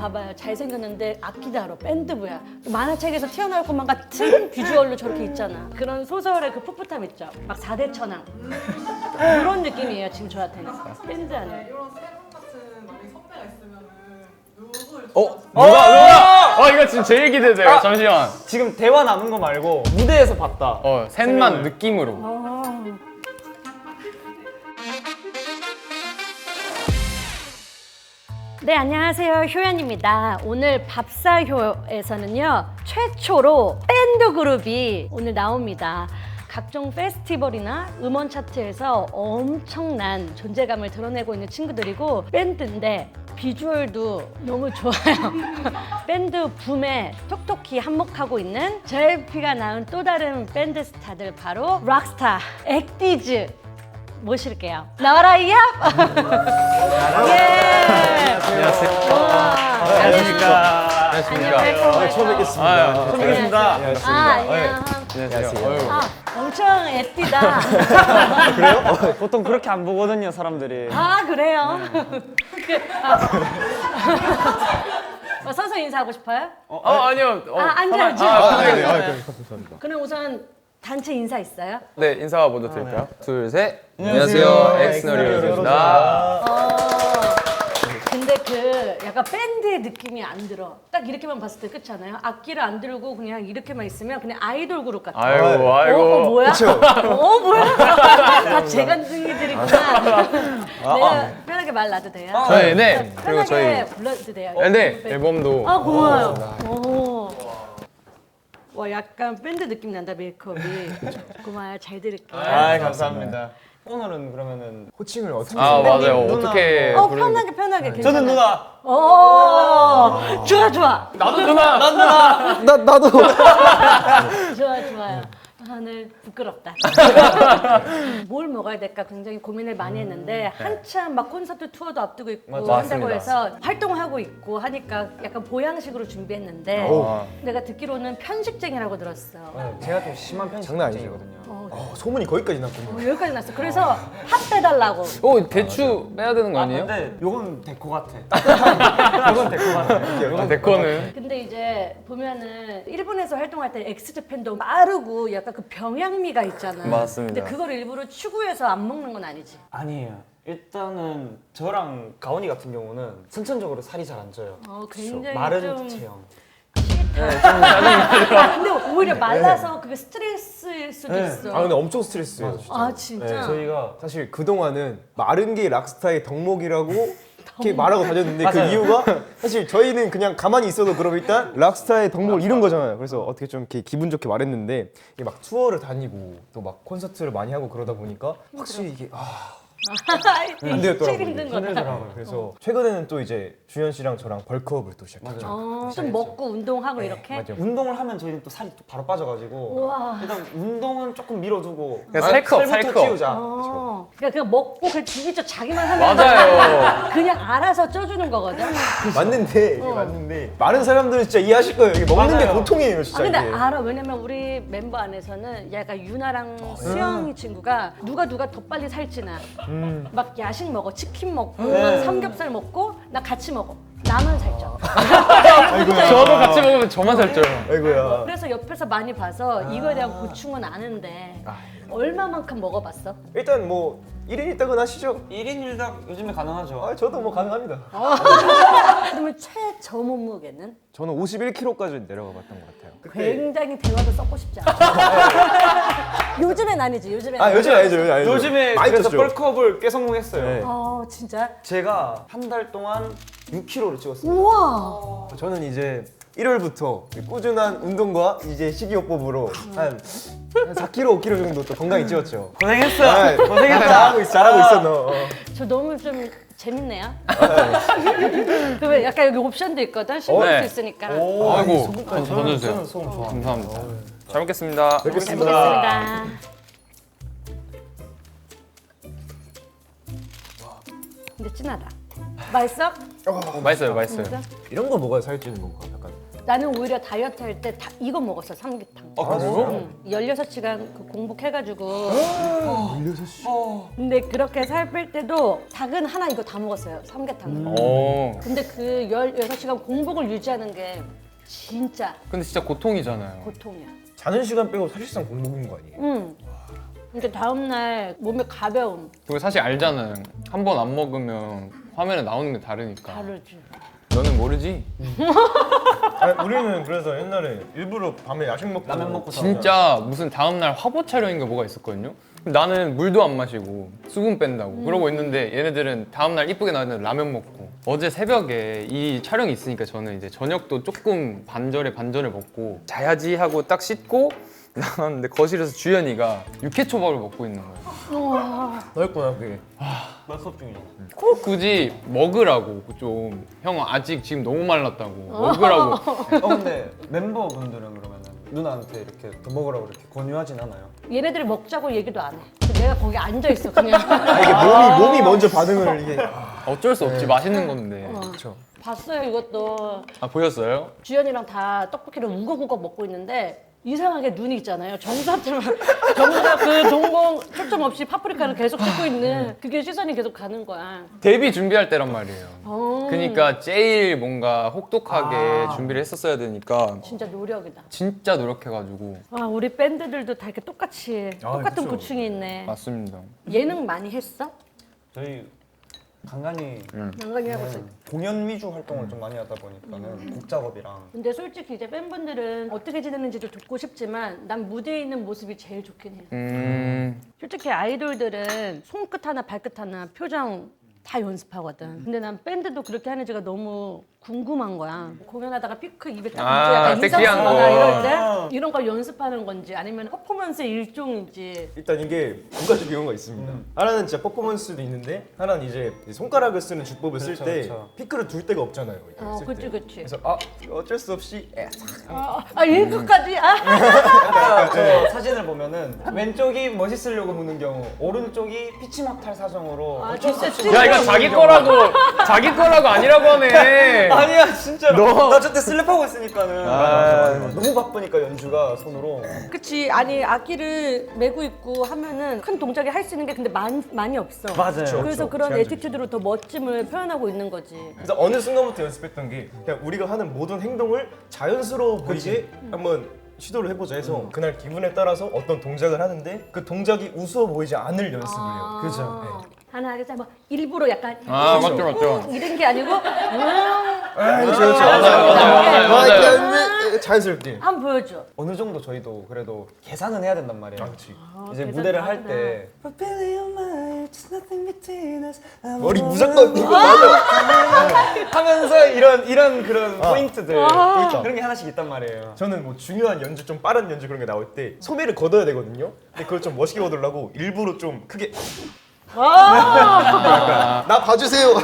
봐봐요. 잘생겼는데 악기 다뤄 밴드부야. 만화책에서 튀어나올 것만 같은 비주얼로 저렇게 있잖아. 그런 소설의 그 풋풋함 있죠. 막 4대 천왕 그런 느낌이에요 지금 저한테는. 밴드 안에. 이런 세 분 같은 만약에 선배가 있으면은 누구를 누가? 이거 지금 제일 기대돼요. 잠시만. 지금 대화 나눈 거 말고 무대에서 봤다. 셋만 느낌으로. 네, 안녕하세요. 효연입니다. 오늘 밥사효에서는요, 최초로 밴드 그룹이 오늘 나옵니다. 각종 페스티벌이나 음원 차트에서 엄청난 존재감을 드러내고 있는 친구들이고 밴드인데 비주얼도 너무 좋아요. 밴드 붐에 톡톡히 한몫하고 있는 JYP가 낳은 또 다른 밴드 스타들 바로 락스타, 엑디즈 모실게요. 나와라 이야! 예! 안녕하세요. 안녕하십니까. 안녕하세요. 처음 뵙겠습니다. 처음 뵙겠습니다. 안녕. 안녕하세요. 엄청 예쁘다. 그래요? 보통 그렇게 안 보거든요, 사람들이. 그래요? 서서 인사하고 싶어요? 아니요. 앉아. 편하게. 그럼 우선 단체 인사 있어요? 네, 인사 먼저 드릴까요? 둘, 셋. 안녕하세요. 엑스너리오입니다. 근데 그 약간 밴드의 느낌이 안 들어. 딱 이렇게만 봤을 때 그렇잖아요. 악기를 안 들고 그냥 이렇게만 있으면 그냥 아이돌 그룹 같아. 아이고. 뭐야? 뭐야? 다 재간둥이들이구나. 내가 편하게 말 놔도 돼요? 저희 네. 그리고 편하게 저희 불러도 돼요? 네, 앨범도 고마워요. 와, 약간 밴드 느낌 난다, 메이크업이. 고마워요. 잘 들을게요. 감사합니다. 오늘은 그러면은 호칭을 어떻게 맞아요. 누나. 어떻게 편하게 괜찮아. 저는 누나. 좋아. 나도 누나. 나도 좋아요. 네, 부끄럽다. 뭘 먹어야 될까 굉장히 고민을 많이 했는데 한참 막 콘서트 투어도 앞두고 있고 한다고 맞습니다. 해서 활동하고 있고 하니까 약간 보양식으로 준비했는데 내가 듣기로는 편식쟁이라고 들었어. 제가 좀 심한 편이 장난 아니죠. 소문이 거기까지 났군요. 여기까지 났어. 그래서 핫 빼달라고. 대추 빼야 되는 거 아니에요? 근데 요건 데코 같아. 요건 데코 같아. 데코는. 근데 이제 보면은 일본에서 활동할 때 엑스제팬도 빠르고 약간 그 병양미가 있잖아. 맞습니다. 근데 그걸 일부러 추구해서 안 먹는 건 아니지. 아니에요. 일단은 저랑 가온이 같은 경우는 선천적으로 살이 잘 안 쪄요. 굉장히 마른 좀 체형. 근데 오히려 말라서 그게 스트레스일 수도 있어. 근데 엄청 스트레스예요. 진짜. 진짜? 네, 저희가 사실 그동안은 마른 게 락스타의 덕목이라고 이렇게 말하고 다녔는데 그 맞아요. 이유가 사실 저희는 그냥 가만히 있어도 그럼 일단 락스타의 덕목을 잃은 거잖아요. 그래서 어떻게 좀 이렇게 기분 좋게 말했는데 이게 막 투어를 다니고 또 막 콘서트를 많이 하고 그러다 보니까 확실히 이게 안 되었더라고요. 제일 힘든 거다. 힘들더라고요. 그래서 최근에는 또 이제 주현 씨랑 저랑 벌크업을 또 시작했죠. 좀 먹고 운동하고 이렇게. 맞아요. 운동을 하면 저희는 또 살이 또 바로 빠져가지고 우와. 일단 운동은 조금 밀어두고 그냥 살컵. 살부터 찌우자. 그냥 먹고 그냥 진짜 자기만 하면 맞아요. 그냥 알아서 쪄주는 거거든. 맞는데 이게 맞는데 많은 사람들은 진짜 이해하실 거예요. 이게 먹는 게 맞아요. 고통이에요, 진짜. 근데 이게. 알아. 왜냐면 우리 멤버 안에서는 약간 유나랑 수영이 친구가 누가 더 빨리 살찌나. 막 야식 먹어, 치킨 먹고, 삼겹살 먹고, 나 같이 먹어. 나만 살쪄. 저도 같이 먹으면 저만 살쪄요. 아이고야. 그래서 옆에서 많이 봐서 이거에 대한 고충은 아는데 얼마만큼 먹어봤어? 일단 뭐 1인 1닭은 하시죠? 1인 1닭 요즘에 가능하죠. 저도 뭐 가능합니다. 그러면 최저 몸무게는? 저는 51kg까지 내려가 봤던 것 같아요. 굉장히 대화도 썩고 싶지 않아. 요즘엔 아니지, 요즘엔 요즘 아니죠, 요즘 아니죠. 요즘에 많이 그래서 쪘죠. 벌크업을 꽤 성공했어요. 네. 진짜? 제가 한 달 동안 6kg를 찌웠어요. 우와! 저는 이제 1월부터 꾸준한 운동과 이제 식이요법으로 한 4kg, 5kg 정도 또 건강히 찌웠죠. 고생했어. 고생했다. 잘하고 있어, 너. 저 너무 좀 재밌네요. 그 약간 여기 옵션도 있거든. 씹을 네. 수 있으니까. 아이고, 던져주세요. 저는 소금 좋아. 감사합니다. 잘 먹겠습니다. 잘 먹겠습니다. 근데 진하다. 맛있어? 맛있어요, 맛있어요. 진짜? 이런 거 먹어야 살찌는 건가? 약간 나는 오히려 다이어트 할 때 이거 먹었어, 삼계탕. 아 그래요? 응. 16시간 그 공복해가지고 16시? 근데 그렇게 살 뺄 때도 닭은 하나 이거 다 먹었어요, 삼계탕. 근데 그 16시간 공복을 유지하는 게 진짜 근데 진짜 고통이잖아요. 고통이야. 자는 시간 빼고 사실상 공복인 거 아니에요? 응. 근데 다음날 몸에 가벼움 그리고 사실 알잖아요. 한 번 안 먹으면 화면에 나오는 게 다르니까. 다르지. 너는 모르지? 아니, 우리는 그래서 옛날에 일부러 밤에 야식 먹고 라면 먹고 진짜 무슨 다음날 화보 촬영인가 뭐가 있었거든요. 나는 물도 안 마시고 수분 뺀다고 그러고 있는데 얘네들은 다음날 이쁘게 나왔는데 라면 먹고 어제 새벽에 이 촬영이 있으니까 저는 이제 저녁도 조금 반절에 먹고 자야지 하고 딱 씻고 나왔는데 거실에서 주연이가 육회초밥을 먹고 있는 거예요. 너였구나 그게. 나 수업 중이야. 꼭 굳이 먹으라고 좀 형 아직 지금 너무 말랐다고 먹으라고. 근데 멤버분들은 그러면은 누나한테 이렇게 더 먹으라고 이렇게 권유하진 않아요? 얘네들이 먹자고 얘기도 안 해. 내가 거기 앉아 있어 그냥. 이게 몸이 먼저 반응을 이게. 어쩔 수 없지 맛있는 건데. 그렇죠. 봤어요 이것도. 아 보였어요? 주연이랑 다 떡볶이를 우걱우걱 먹고 있는데 이상하게 눈이 있잖아요. 정수한테만 정수가 그 동공 초점 없이 파프리카를 계속 찍고 있는 그게 시선이 계속 가는 거야. 데뷔 준비할 때란 말이에요. 어, 그러니까 제일 뭔가 혹독하게 준비를 했었어야 되니까 진짜 노력이다. 진짜 노력해가지고. 와 우리 밴드들도 다 이렇게 똑같이 똑같은 그쵸. 고충이 있네. 맞습니다. 예능 많이 했어? 저희 간간히 난간히 하고 있어. 공연 위주 활동을 좀 많이 하다 보니까는 곡 작업이랑 근데 솔직히 이제 팬분들은 어떻게 지내는지도 듣고 싶지만 난 무대에 있는 모습이 제일 좋긴 해. 솔직히 아이돌들은 손끝 하나 발끝 하나 표정 다 연습하거든. 근데 난 밴드도 그렇게 하는지가 너무 궁금한 거야. 공연하다가 피크 입에 딱 아, 묻어 약간 인상 섹시한 쓰거나 거. 이럴 때 이런 걸 연습하는 건지 아니면 퍼포먼스의 일종인지. 일단 이게 두 가지 경우가 있습니다. 하나는 진짜 퍼포먼스도 있는데 하나는 이제 손가락을 쓰는 주법을 쓸 그렇죠, 때 그렇죠. 피크를 둘 데가 없잖아요. 이렇게 쓸 그치 때. 그치. 그래서 어쩔 수 없이 잉크까지? 아까 저 사진을 보면은 왼쪽이 멋있으려고 무는 경우 오른쪽이 피치막 탈 사정으로 진짜 야 이거 자기 거라고 아니라고 하네. 아니야 진짜로 너- 나 저때 슬랩하고 있으니까는 너무 바쁘니까 연주가 손으로 그치. 아니 악기를 메고 있고 하면은 큰 동작이 할 수 있는 게 근데 많이 없어. 맞아요. 그래서 그렇죠. 그런 제한적이죠. 에티튜드로 더 멋짐을 표현하고 있는 거지. 그래서 어느 순간부터 연습했던 게 그냥 우리가 하는 모든 행동을 자연스러워 보이게 한번 시도를 해보자 해서 그날 기분에 따라서 어떤 동작을 하는데 그 동작이 우스워 보이지 않을 연습을 해요. 그죠. 하나 하자 뭐 일부러 약간 맞죠. 이런 게 아니고 그렇죠. 맞아요. 자연스럽게. 한번 보여줘. 어느 정도 저희도 그래도 계산은 해야 된단 말이에요. 그렇지. 이제 계산 무대를 다 할 때 머리 무조건 이거 맞아. 하면서 이런 그런 포인트들 그러니까. 그런 게 하나씩 있단 말이에요. 저는 뭐 중요한 연주 좀 빠른 연주 그런 게 나올 때 소매를 걷어야 되거든요. 근데 그걸 좀 멋있게 걷으려고 일부러 좀 크게 나 봐주세요.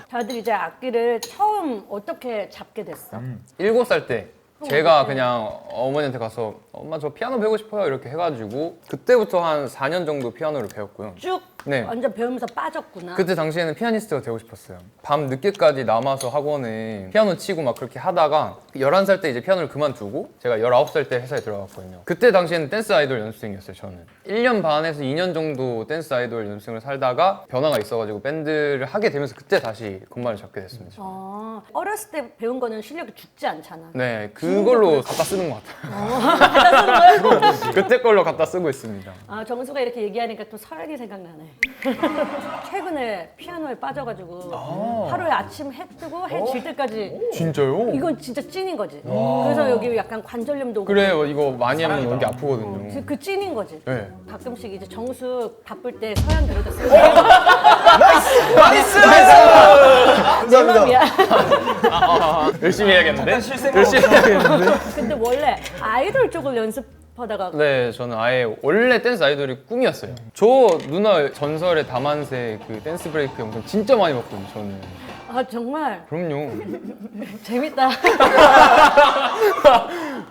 다들 이제 악기를 처음 어떻게 잡게 됐어? 7살 때 제가 그냥 어머니한테 가서 엄마 저 피아노 배우고 싶어요 이렇게 해가지고 그때부터 한 4년 정도 피아노를 배웠고요. 쭉 네. 완전 배우면서 빠졌구나. 그때 당시에는 피아니스트가 되고 싶었어요. 밤 늦게까지 남아서 학원에 피아노 치고 막 그렇게 하다가 11살 때 이제 피아노를 그만두고 제가 19살 때 회사에 들어갔거든요. 그때 당시에는 댄스 아이돌 연습생이었어요, 저는. 1년 반에서 2년 정도 댄스 아이돌 연습생을 살다가 변화가 있어가지고 밴드를 하게 되면서 그때 다시 건반을 잡게 됐습니다. 어렸을 때 배운 거는 실력이 죽지 않잖아. 네, 그걸로 갖다 쓰는 것 같아요. 그때 걸로 갖다 쓰고 있습니다. 아 정수가 이렇게 얘기하니까 또 서연이 생각나네. 최근에 피아노에 빠져가지고 하루에 아침 해 뜨고 해 질 때까지 진짜요? 이건 진짜 찐인 거지. 그래서 여기 약간 관절염도 오고 그래요, 이거 많이 하면 여기 아프거든요. 그 찐인 거지. 네. 가끔씩 이제 정수 바쁠 때 서연 들어다 쓰고 감사합니다. 열심히 해야겠는데? 실생활 열심히 해야겠는데? 근데 원래 아이돌 쪽을 연습하다가 네, 저는 아예 원래 댄스 아이돌이 꿈이었어요. 저 누나 전설의 다만세 그 댄스 브레이크 영상 진짜 많이 봤거든요, 저는. 아 정말 그럼요. 재밌다.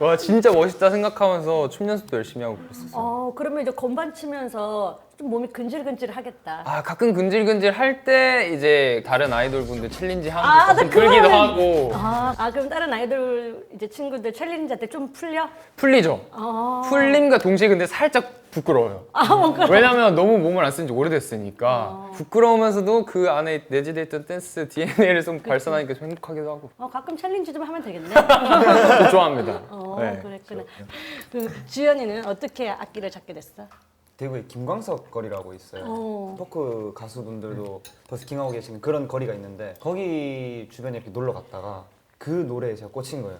와, 진짜 멋있다 생각하면서 춤 연습도 열심히 하고 그랬었어요. 그러면 이제 건반 치면서 좀 몸이 근질근질하겠다. 아 가끔 근질근질 할 때 이제 다른 아이돌 분들 챌린지 하는 아, 거 가끔 나 풀기도 그거는- 하고 그럼 다른 아이돌 이제 친구들 챌린지 할 때 좀 풀려? 풀리죠. 아, 풀림과 동시에 근데 살짝 부끄러워요. 뭔가 왜냐면 너무 몸을 안 쓴 지 오래됐으니까 부끄러우면서도 그 안에 내재돼 있던 댄스 DNA를 좀 발산하니까 좀 행복하기도 하고 가끔 챌린지 좀 하면 되겠네. 또 좋아합니다. 네. 그랬구나. 그 주연이는 어떻게 악기를 잡게 됐어? 대구에 김광석 거리라고 있어요. 어. 포크 가수분들도 버스킹하고 계시는 그런 거리가 있는데 거기 주변에 이렇게 놀러 갔다가 그 노래에 제가 꽂힌 거예요.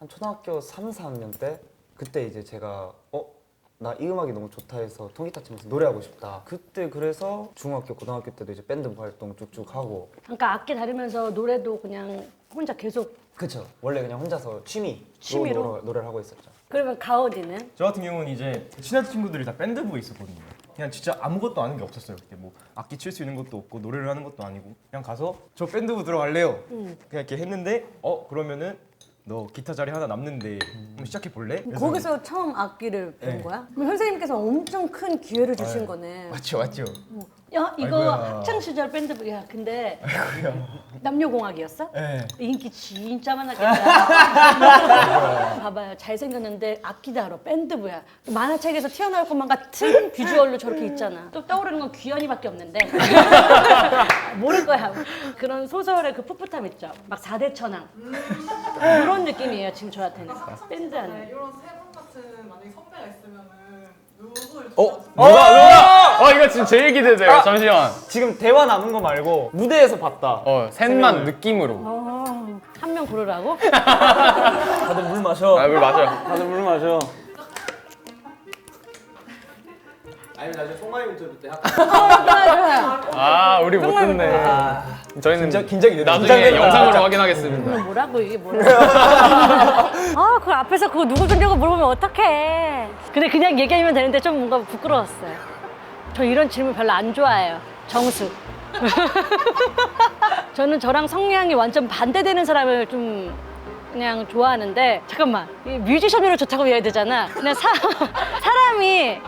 한 초등학교 3, 4학년 때 그때 이제 제가 나 이 음악이 너무 좋다 해서 통기타 치면서 노래하고 싶다. 그때 그래서 중학교, 고등학교 때도 이제 밴드 활동 쭉쭉 하고. 그러니까 악기 다루면서 노래도 그냥 혼자 계속. 그쵸. 원래 그냥 혼자서 취미로? 노래를 하고 있었죠. 그러면 가오디는? 저 같은 경우는 이제 친한 친구들이 다 밴드부에 있었거든요. 그냥 진짜 아무것도 아는 게 없었어요. 그때 뭐 악기 칠 수 있는 것도 없고 노래를 하는 것도 아니고 그냥 가서 저 밴드부 들어갈래요. 그냥 이렇게 했는데 그러면은 너 기타 자리 하나 남는데 한번 시작해 볼래? 거기서 처음 악기를 배운 네. 거야? 그럼 선생님께서 엄청 큰 기회를 주신 거네. 맞죠, 맞죠. 야, 이거 아이고야. 학창 시절 밴드부야. 근데 남녀공학이었어? 네. 인기 진짜 많았겠다. 봐봐요. 잘생겼는데 악기 다뤄 밴드부야. 만화책에서 튀어나올 것만 같은 비주얼로 저렇게 있잖아. 또 떠오르는 건 귀현이밖에 없는데 모를 거야. 그런 소설의 그 풋풋함 있죠. 막 4대 천왕 그런 느낌이에요. 지금 저한테는 밴드 네, 안에. 이런 세 분 같은 만약에 선배가 있으면은 누구를 누가? 이거 지금 제일 기대돼요. 잠시만. 지금 대화 나눈 거 말고 무대에서 봤다. 셋만 느낌으로. 한 명 고르라고? 다들 물 마셔. 물 마셔. 다들 물 마셔. 아니면 나중에 송하이 인터뷰 때 좋아요. 우리 못 듣네. 저희는 긴장이 되네. 나중에 긴장된다. 영상으로 확인하겠습니다. 이게 뭐라고 이게 뭐라고? 그 앞에서 그거 누구 준다고 물어보면 어떡해? 근데 그냥 얘기하면 되는데 좀 뭔가 부끄러웠어요. 저 이런 질문 별로 안 좋아해요. 정수. 저는 저랑 성향이 완전 반대되는 사람을 좀 그냥 좋아하는데 잠깐만 이 뮤지션으로 좋다고 해야 되잖아. 그냥 사람이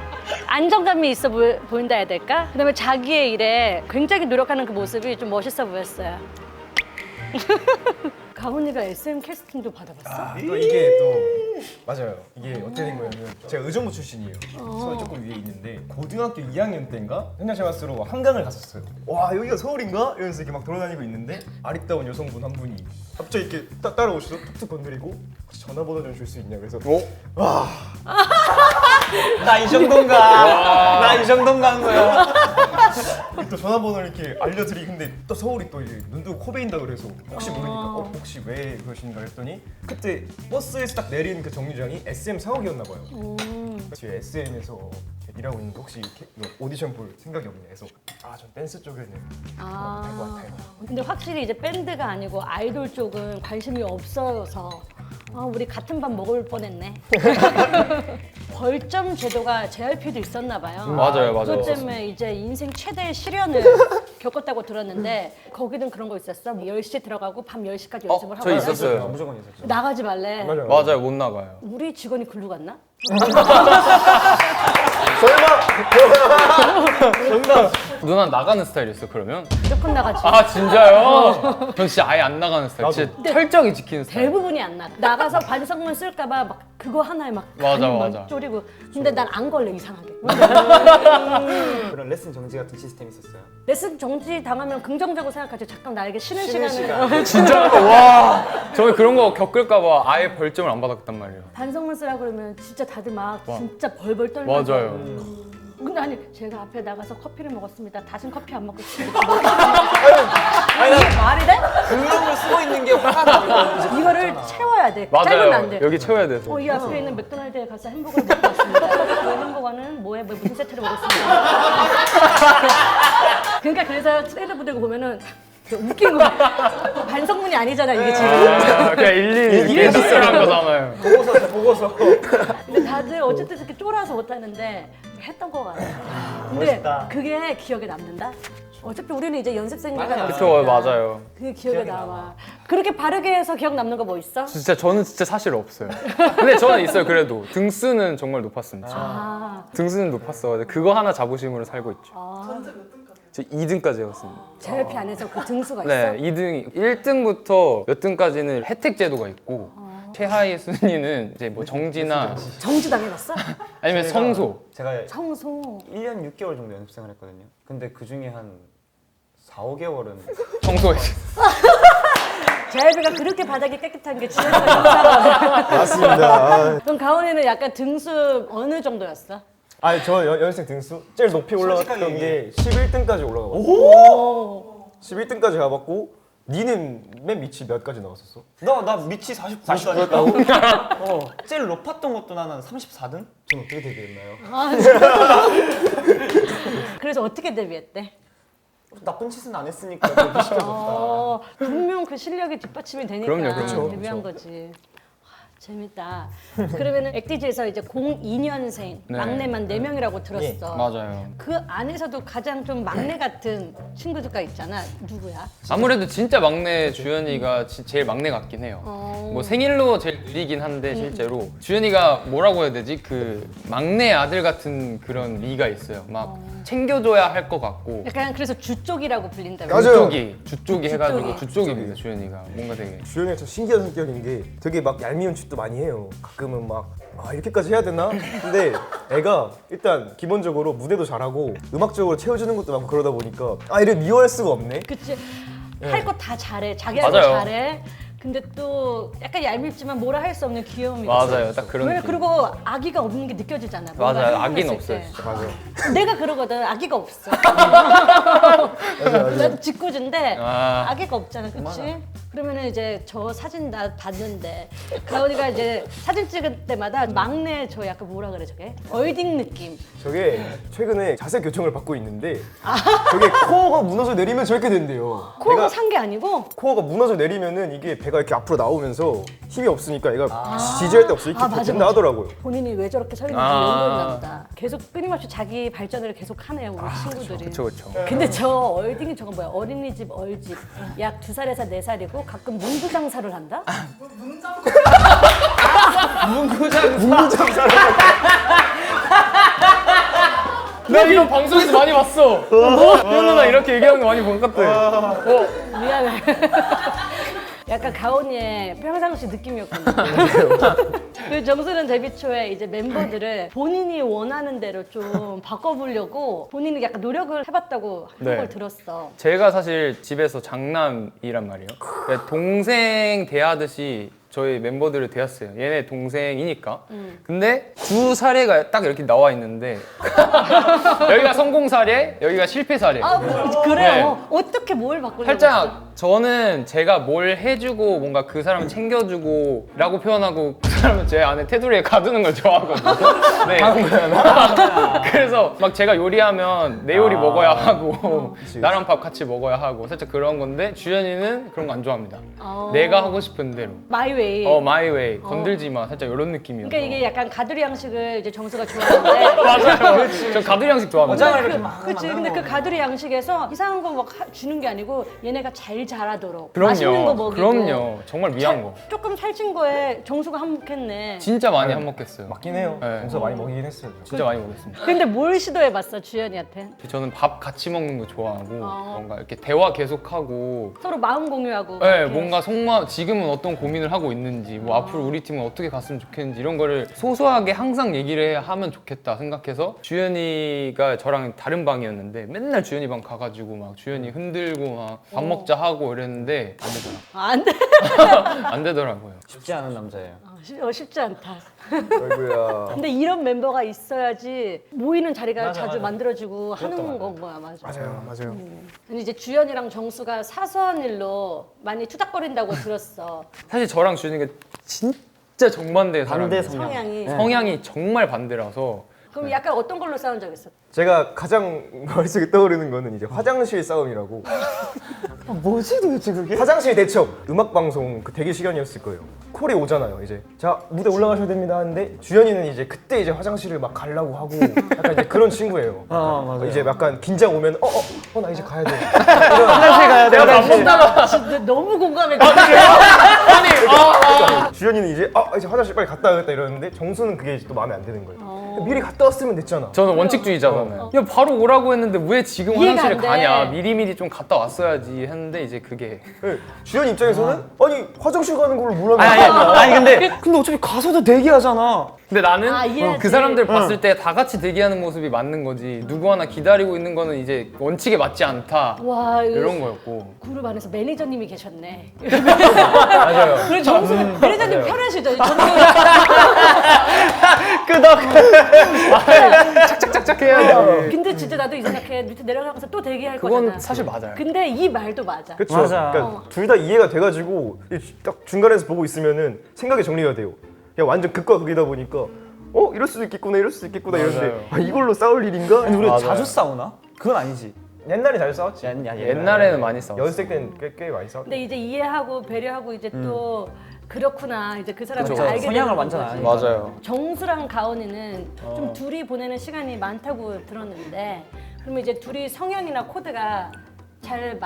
안정감이 있어 보인다 해야 될까? 그다음에 자기의 일에 굉장히 노력하는 그 모습이 좀 멋있어 보였어요. 가훈이가 SM 캐스팅도 받아봤어? 또 이게 또 맞아요. 이게 어떻게 된 거냐면 제가 의정부 출신이에요. 서울 조금 위에 있는데 고등학교 2학년 때인가 현장체마스로 한강을 갔었어요. 와 여기가 서울인가? 이러면서 이렇게 막 돌아다니고 있는데 아리따운 여성분 한 분이 갑자기 이렇게 따라오셔서 툭툭 건드리고 혹시 전화번호 좀 줄 수 있냐 그래서 나 이 정도인가? 나 이 정도인가 한 거야. 또 전화번호를 이렇게 알려드리기 근데 또 서울이 또 이제 눈도 코 베인다 그래서 혹시 모르니까 혹시 왜 그러신가 했더니 그때 버스에서 딱 내린 그 정류장이 SM 사옥이었나 봐요. 지금 SM에서 일하고 있는데 혹시 이렇게 오디션 볼 생각이 없냐 해서 전 댄스 쪽에는 못할 것 같아요. 근데 확실히 이제 밴드가 아니고 아이돌 쪽은 관심이 없어서 우리 같은 밥 먹을 뻔했네. 벌점 제도가 JYP도 있었나 봐요. 맞아요. 그것 때문에 이제 인생 최대의 시련을 겪었다고 들었는데 거기는 그런 거 있었어? 10시에 들어가고 밤 10시까지 연습을 하고 저 있었어요. 무조건 있었죠. 나가지 말래. 맞아요. 못 나가요. 우리 직원이 글로 갔나? 누나 나가는 스타일이었어 그러면? 무조건 나가지. 진짜요? 전 진짜 아예 안 나가는 스타일. 진짜 철저히 지키는 스타일. 대부분이 안 나가. 나가서 반성문 쓸까봐 막 그거 하나에 막 맞아, 간이 막 맞아. 쪼리고. 근데 난 안 걸려 이상하게. 그런 레슨 정지 같은 시스템 있었어요. 레슨 정지 당하면 긍정적으로 생각하지. 잠깐 나에게 쉬는 쉬는 시간을. 진짜로? 와. 저는 그런 거 겪을까봐 아예 벌점을 안 받았단 말이에요. 반성문 쓰라 그러면 진짜 다들 막 진짜 벌벌 떨면서. 맞아요. 근데 아니 제가 앞에 나가서 커피를 먹었습니다. 다신 커피 안 먹고 있습니다. 아니 나 말이 돼? 그런 걸 쓰고 있는 게 화가 나. 이거를 채워야 돼. 짧으면 안 맞아요. 돼. 여기 채워야 돼서. 이 앞에 있는 맥도날드에 가서 햄버거를 먹고 왔습니다. 그 햄버거는 무슨 세트를 먹었습니다. 그러니까 그래서 트레이더 부대고 보면은 웃긴 거 반성문이 아니잖아 이게 지금. 그냥 일일이 리스트를 한 거잖아요. 보고서. 근데 다들 어쨌든 이렇게 쫄아서 못하는데 했던 거 같아. 근데 멋있다. 그게 기억에 남는다? 어차피 우리는 이제 연습생이니까 맞아요. 그쵸, 맞아요. 그게 기억에 남아. 그렇게 바르게 해서 기억 남는 거 뭐 있어? 진짜 저는 진짜 사실 없어요. 근데 저는 있어요. 그래도 등수는 정말 높았습니다. 아, 등수는 높았어. 그거 하나 자부심으로 살고 있죠. 전체 몇 등까지? 저 2등까지였습니다. JYP 안에서 그 등수가 있어? 네, 2등, 1등부터 몇 등까지는 혜택 제도가 있고 최하위 순위는 이제 뭐 정지나 정지 당해봤어? 아니면 성소. 제가 청소. 1년 6개월 정도 연습생을 했거든요. 근데 그 중에 한 4, 5개월은 청소에 JYP가 그렇게 바닥이 깨끗한 게 지혜가 영상을. 맞습니다. 아, 그럼 가온이는 약간 등수 어느 정도였어? 아니 저 연습생 등수 제일 높이 올라갔던 솔직하게 게 11등까지 올라가봤어. 오. 11등까지 가봤고 니는 맨 밑이 몇 가지 나왔었어? 나 밑이 49였다고? 제일 높았던 것도 나는 34등? 전 어떻게 데뷔했나요? 그래서 어떻게 데뷔했대? 나쁜 짓은 안 했으니까 데뷔시켜줬다. 분명 그 실력이 뒷받침이 되니까 그럼요, 그럼요. 데뷔한 거지. 재밌다. 그러면은 액티즈에서 이제 02년생 네. 막내만 4명이라고 들었어. 맞아요. 그 안에서도 가장 좀 막내 같은 친구들가 있잖아. 누구야? 아무래도 진짜 막내 주연이가 제일 막내 같긴 해요. 뭐 생일로 제일 느리긴 한데 실제로 주연이가 뭐라고 해야 되지? 그 막내 아들 같은 그런 미가 있어요. 막 챙겨줘야 할 것 같고 약간 그래서 주 쪽이라고 불린다며. 맞아요. 주쪽이 해가지고 주쪽이. 주쪽입니다. 주연이가 뭔가 되게 주연이가 참 신기한 성격인 게 되게 막 얄미운 짓도 많이 해요. 가끔은 막 이렇게까지 해야 되나? 근데 애가 일단 기본적으로 무대도 잘하고 음악적으로 채워주는 것도 많고 그러다 보니까 이래 미워할 수가 없네. 그치. 할 거 다 잘해. 자기 할 거 맞아요. 잘해. 근데 또 약간 얄밉지만 뭐라 할 수 없는 귀여움이 맞아요. 딱 그런 왜 느낌. 그리고 아기가 없는 게 느껴지잖아. 뭔가 맞아요. 행동했을 아기는 때. 없어요. 진짜. 맞아요. 내가 그러거든. 아기가 없어. 나도 직구준데 아. 아기가 없잖아, 그렇지? 그러면은 이제 저 사진 나 봤는데 가온이가 이제 사진 찍을 때마다 막내 저 약간 뭐라 그래 저게 얼딩 느낌. 저게 최근에 자세 교정을 받고 있는데 저게 코어가 무너져 내리면 저렇게 된대요. 코어가 얘가 산 게 아니고. 코어가 무너져 내리면은 이게 배가 이렇게 앞으로 나오면서 힘이 없으니까 얘가 지지할 데 없어 이렇게 맞아, 된다 맞아. 하더라고요. 본인이 왜 저렇게 서 있는지 아. 연구했나 보다. 계속 끊임없이 자기 발전을 계속 하네요, 우리 친구들이. 그쵸 그쵸. 근데 저 얼딩이 저거 뭐야? 어린이집 얼집. 약 2살에서 4살이고 가끔 문구 장사를 한다? 문장 나 이런 방송에서 많이 봤어. 효연 누나 이렇게 얘기하는 거 많이 본 것 같아. 미안해. 약간 가온이의 평상시 느낌이었거든요. 그 정수는 데뷔 초에 이제 멤버들을 본인이 원하는 대로 좀 바꿔보려고 본인이 약간 노력을 해봤다고 한 네. 걸 들었어. 제가 사실 집에서 장남이란 말이에요. 그러니까 동생 대하듯이 저희 멤버들을 대했어요. 얘네 동생이니까. 근데 주 사례가 딱 이렇게 나와 있는데 여기가 성공 사례, 여기가 실패 사례. 아, 그래요? 네. 어떻게 뭘 바꾸려고 했어? 살짝 저는 제가 뭘 해주고 뭔가 그 사람을 챙겨주고 라고 표현하고 그 사람은 제 안에 테두리에 가두는 걸 좋아하거든요. 네. 그래서 막 제가 요리하면 내 요리 먹어야 하고 나랑 밥 같이 먹어야 하고 살짝 그런 건데 주연이는 그런 거 안 좋아합니다. 내가 하고 싶은 대로. 마이웨이. 마이 웨이. 건들지 마. 살짝 이런 느낌이어서. 그러니까 이게 약간 가두리 양식을 이제 정수가 좋아하는데 맞아요. 저 가두리 양식 좋아합니다. 어장을 이렇게 막 그치. 근데 그 가두리 양식에서 이상한 거 막 주는 게 아니고 얘네가 잘 자라도록 그럼요. 맛있는 거 먹이고 그럼요. 정말 미안 거. 조금 살찐 거에 정수가 한몫했네. 진짜 많이 한몫했어요. 맞긴 해요. 네. 정서 많이 먹이긴 했어요. 진짜 많이 먹었습니다. 근데 뭘 시도해봤어 주연이한테? 저는 밥 같이 먹는 거 좋아하고 뭔가 이렇게 대화 계속하고 서로 마음 공유하고. 네, 이렇게. 뭔가 속마 지금은 어떤 고민을 하고 있는지 뭐 앞으로 우리 팀은 어떻게 갔으면 좋겠는지 이런 거를 소소하게 항상 얘기를 하면 좋겠다 생각해서 주연이가 저랑 다른 방이었는데 맨날 주연이 방 가가지고 막 주연이 흔들고 막 밥 먹자 하고 이랬는데 안 되더라고요. 안 돼. 안 되더라고요. 쉽지 않은 남자예요. 쉽지 않다. 아이고야. 근데 이런 멤버가 있어야지 모이는 자리가 자주 만들어지고 하는 건 거야, 맞아. 맞아요. 근데 이제 주연이랑 정수가 사소한 일로 많이 투닥거린다고 들었어. 사실 저랑 주연이가 진짜 정반대의 반대 사람이에요. 성향. 성향이. 성향이 정말 반대라서 그럼 약간 어떤 걸로 싸운 적 있어? 제가 가장 머릿속에 떠오르는 거는 이제 화장실 싸움이라고. 뭐지 도대체 그게? 화장실 대첩 음악 방송 그 대기 시간이었을 거예요. 콜이 오잖아요. 이제 자 무대 올라가셔야 됩니다 하는데 주현이는 이제 그때 이제 화장실을 막 가려고 하고 약간 이제 그런 친구예요. 맞아요. 이제 약간 긴장 오면 나 이제 가야 돼. 화장실 가야 돼. 화장실. 진짜 너무 공감해. 주현이는 이제 이제 화장실 빨리 갔다 와야겠다 이러는데 정수는 그게 이제 또 마음에 안 드는 거예요. 미리 갔다 왔으면 됐잖아. 저는 원칙주의자잖아요. 야 바로 오라고 했는데 왜 지금 이해가 화장실에 안 돼. 가냐? 미리미리 좀 갔다 왔어야지 했는데 이제 그게 네, 주현이 입장에서는 아니 화장실 가는 걸 몰라. 아니 근데 어차피 가서도 대기하잖아. 근데 나는 이해하지. 그 사람들 봤을 때 다 같이 대기하는 모습이 맞는 거지 누구 하나 기다리고 있는 거는 이제 원칙에 맞지 않다 와 이런 거였고 그룹 안에서 매니저님이 계셨네. 맞아요. 그리고 정수 매니저님 편하시죠? 끄덕. 착착착착 해야지. 근데 진짜 나도 이 생각해. 밑에 내려가면서 또 대기할 그건 거잖아. 사실 맞아요. 근데 이 말도 맞아. 그렇죠. 맞아. 그러니까 둘 다 이해가 돼가지고 딱 중간에서 보고 있으면은 생각이 정리가 돼요. 그냥 완전 극과 극이다 보니까 이럴 수도 있겠구나 이럴 수도 있겠구나 이러는데 이걸로 싸울 일인가? 아니 우리 맞아요. 자주 싸우나? 그건 아니지. 옛날에 잘 싸웠지. 옛날에는 많이 싸웠어. 연습생 때는 꽤 많이 싸웠. 근데 이제 이해하고 배려하고 이제 또 그렇구나. 이제 그 사람을 그쵸. 알게 성향을 되는 완전 거지. 알죠. 맞아요. 정수랑 가온이는 좀 둘이 보내는 시간이 많다고 들었는데 그러면 이제 둘이 성향이나 코드가 잘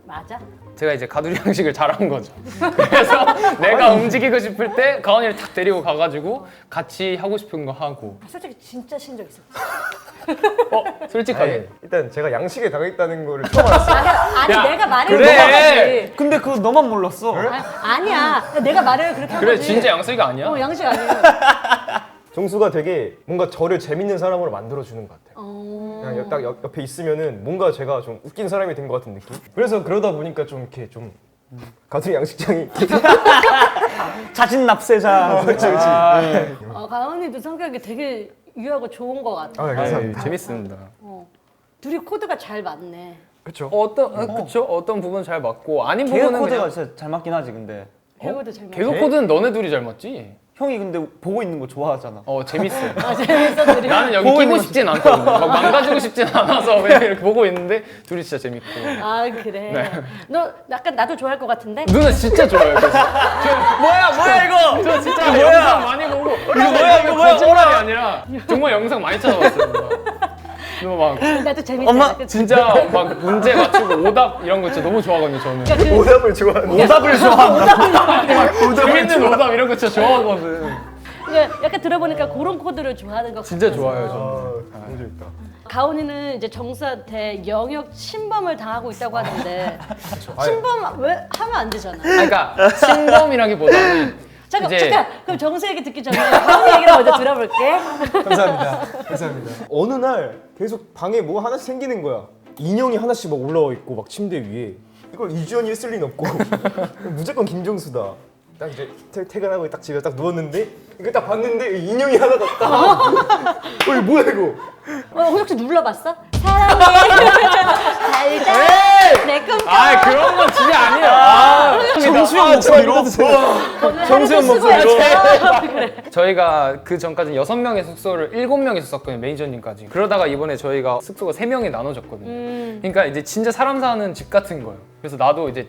맞아? 제가 이제 가두리 형식을 잘한 거죠. 그래서 내가 움직이고 싶을 때 가은이를 탁 데리고 가가지고 같이 하고 싶은 거 하고. 솔직히 진짜 신적 있어. 솔직하게. 일단 제가 양식에 당했다는 거를 처음 알았어요. 아니 야, 내가 말을 그래. 그렇게 한 거지. 근데 그거 너만 몰랐어. 아니야. 내가 말을 그렇게 한 그래 거지. 진짜 양슬이가 아니야? 양식 아니야. 정수가 되게 뭔가 저를 재밌는 사람으로 만들어주는 것 같아요. 그냥 딱 옆에 있으면은 뭔가 제가 좀 웃긴 사람이 된 것 같은 느낌? 그래서 그러다 보니까 좀 이렇게 좀 가두리 양식장이 자진 납세자. 그렇지. 가온이도 성격이 되게 유하고 좋은 것 같아. 감사합니다. 재밌습니다. 둘이 코드가 잘 맞네. 그렇죠. 그쵸 어떤 부분 잘 맞고 아닌 개그 부분은 코드가 그냥 진짜 잘 맞긴 하지 근데. 배우도 잘 맞아. 개그 코드는 너네 둘이 잘 맞지? 형이 근데 보고 있는 거 좋아하잖아. 재밌어. 재밌어 둘이. 나는 여기 보고 끼고 있는 싶진 않거든. 막 망가지고 싶진 않아서 그냥 이렇게 보고 있는데 둘이 진짜 재밌고. 아 그래. 너 약간 나도 좋아할 것 같은데? 누나 진짜 좋아요. 그래서. 뭐야 이거? 저 진짜 뭐야? 영상 많이 보고 이거 뭐야 거짓말이 아니라 정말 영상 많이 찾아봤어요. 누나 막 나도 재밌잖아. 엄마, 그치? 진짜 막 문제 맞추고 오답 이런 거 진짜 너무 좋아하거든요. 저는. 그러니까 오답을 좋아하는 오답을 좋아한다. 재밌는 오답 이런 거 진짜 좋아하거든. 그러니까 약간 들어보니까 그런 코드를 좋아하는 것 진짜 같아서. 좋아요 저는. 너무 재밌다. 가온이는 이제 정수한테 영역 침범을 당하고 있다고 하는데 침범 왜 하면 안 되잖아. 그러니까 신범이라기보다는 잠깐 그럼 정수 얘기 듣기 전에 가온이 얘기를 먼저 들어볼게. 감사합니다. 어느 날 계속 방에 뭐 하나씩 생기는 거야. 인형이 하나씩 막 올라와 있고 막 침대 위에. 이걸 이주연이 했을 리는 없고 무조건 김정수다. 딱 이제 퇴근하고 딱 집에 딱 누웠는데 이거 딱 봤는데 인형이 하나가 딱. 이거 뭐야 이거? 혹시 눌러봤어? 사랑해. 달달. 내 꿈꿔. 그런 건 진짜 아니에요. 정수형 목소리로. 정수영 목소리로. 저희가 그 전까지 6명의 숙소를 7명이서 썼거든요. 매니저님까지. 그러다가 이번에 저희가 숙소가 3명이 나눠졌거든요. 그러니까 이제 진짜 사람 사는 집 같은 거예요. 그래서 나도 이제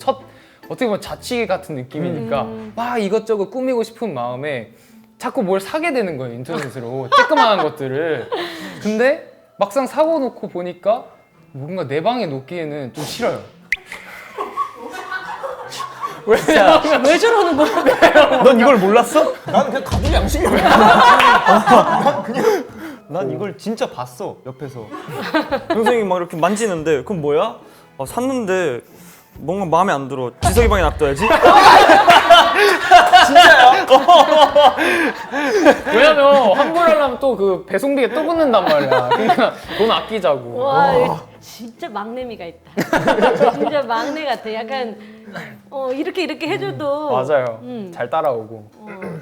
어떻게 보면 자취 같은 느낌이니까 막 이것저것 꾸미고 싶은 마음에 자꾸 뭘 사게 되는 거예요. 인터넷으로 쬐끄만한 것들을. 근데 막상 사고 놓고 보니까 뭔가 내 방에 놓기에는 좀 싫어요. 왜 저러는 거야? 넌 이걸 몰랐어? 나는 그냥 가두리 양식이야. 난 이걸 진짜 봤어 옆에서. 선생님이 막 이렇게 만지는데 그건 뭐야? 샀는데 뭔가 마음에 안 들어. 지석이 방에 놔둬야지. 왜냐면 환불하려면 또 그 배송비가 또 붙는단 말이야. 그러니까 돈 아끼자고. 와 진짜 막내미가 있다. 진짜 막내 같아. 약간 이렇게 해줘도 맞아요. 잘 따라오고.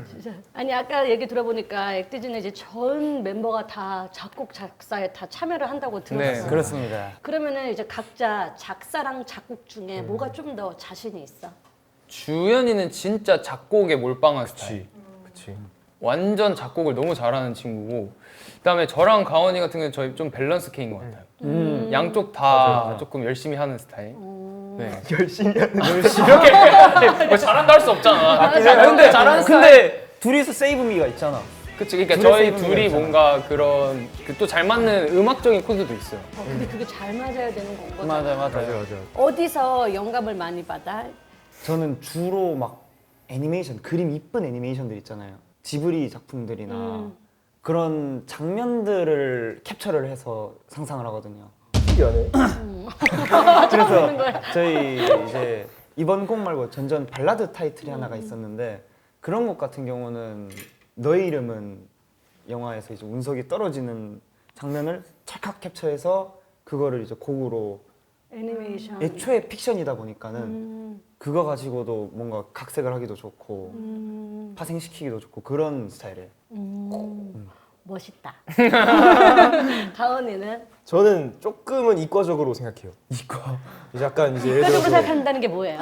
진짜. 아니 아까 얘기 들어보니까 액티즈는 이제 전 멤버가 다 작곡 작사에 다 참여를 한다고 들었어요. 네, 그렇습니다. 그러면은 이제 각자 작사랑 작곡 중에 뭐가 좀 더 자신이 있어? 주연이는 진짜 작곡에 몰빵한 스타일. 그치. 완전 작곡을 너무 잘하는 친구고. 그다음에 저랑 가원이 같은 경우는 저희 좀 밸런스 K인 것 같아요. 양쪽 다 조금 열심히 하는 스타일. 네. 열심히 하는 이렇게 뭐 잘한다 할 수 없잖아. 근데 잘하는 근데 둘이서 세이브 미가 있잖아. 그치, 그러니까 둘의 저희 세이브가 둘이 있잖아. 뭔가 그런 또 잘 맞는 음악적인 코드도 있어요. 근데 그게 잘 맞아야 되는 건가? 맞아요. 어디서 영감을 많이 받아? 저는 주로 막 애니메이션, 그림 이쁜 애니메이션들 있잖아요. 지브리 작품들이나 그런 장면들을 캡처를 해서 상상을 하거든요. 신기하네. 그래서 저희 이제 이번 곡 말고 전전 발라드 타이틀이 하나가 있었는데 그런 곡 같은 경우는 너의 이름은 영화에서 이제 운석이 떨어지는 장면을 찰칵 캡처해서 그거를 이제 곡으로 애니메이션. 애초에 픽션이다 보니까는 그거 가지고도 뭔가 각색을 하기도 좋고 파생시키기도 좋고 그런 스타일이에요. 멋있다. 가은이는 저는 조금은 이과적으로 생각해요. 이과. 약간 이제 예를 이과적으로 들어서 생각한다는 게 뭐예요?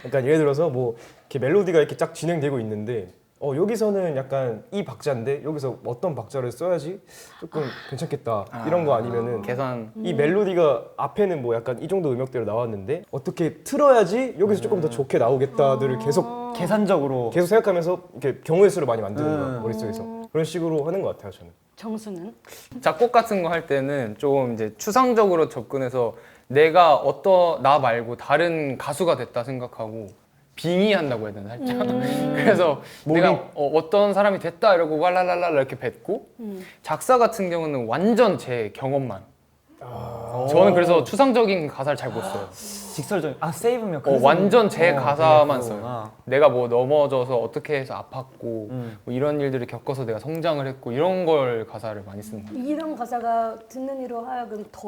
약간 예를 들어서 뭐 이렇게 멜로디가 이렇게 쫙 진행되고 있는데 여기서는 약간 이 박자인데 여기서 어떤 박자를 써야지 조금 괜찮겠다 이런 거 아니면은 계산. 이 멜로디가 앞에는 뭐 약간 이 정도 음역대로 나왔는데 어떻게 틀어야지 여기서 조금 더 좋게 나오겠다들을 계속 계산적으로 생각하면서 이렇게 경우의 수를 많이 만드는 거야 머릿속에서 그런 식으로 하는 것 같아요 저는. 정수는? 작곡 같은 거 할 때는 좀 이제 추상적으로 접근해서 내가 나 말고 다른 가수가 됐다 생각하고 빙의한다고 해야 되나 살짝. 그래서 내가 어떤 사람이 됐다 이러고 왈랄랄라 이렇게 뱉고 작사 같은 경우는 완전 제 경험만. 저는 그래서 추상적인 가사를 잘 못 써요. 직설적 세이브면 완전 제 가사만 써요. 그랬구나. 내가 뭐 넘어져서 어떻게 해서 아팠고 뭐 이런 일들을 겪어서 내가 성장을 했고 이런 걸 가사를 많이 쓰는 것 같아요. 이런 가사가 듣는 이로 하여금 더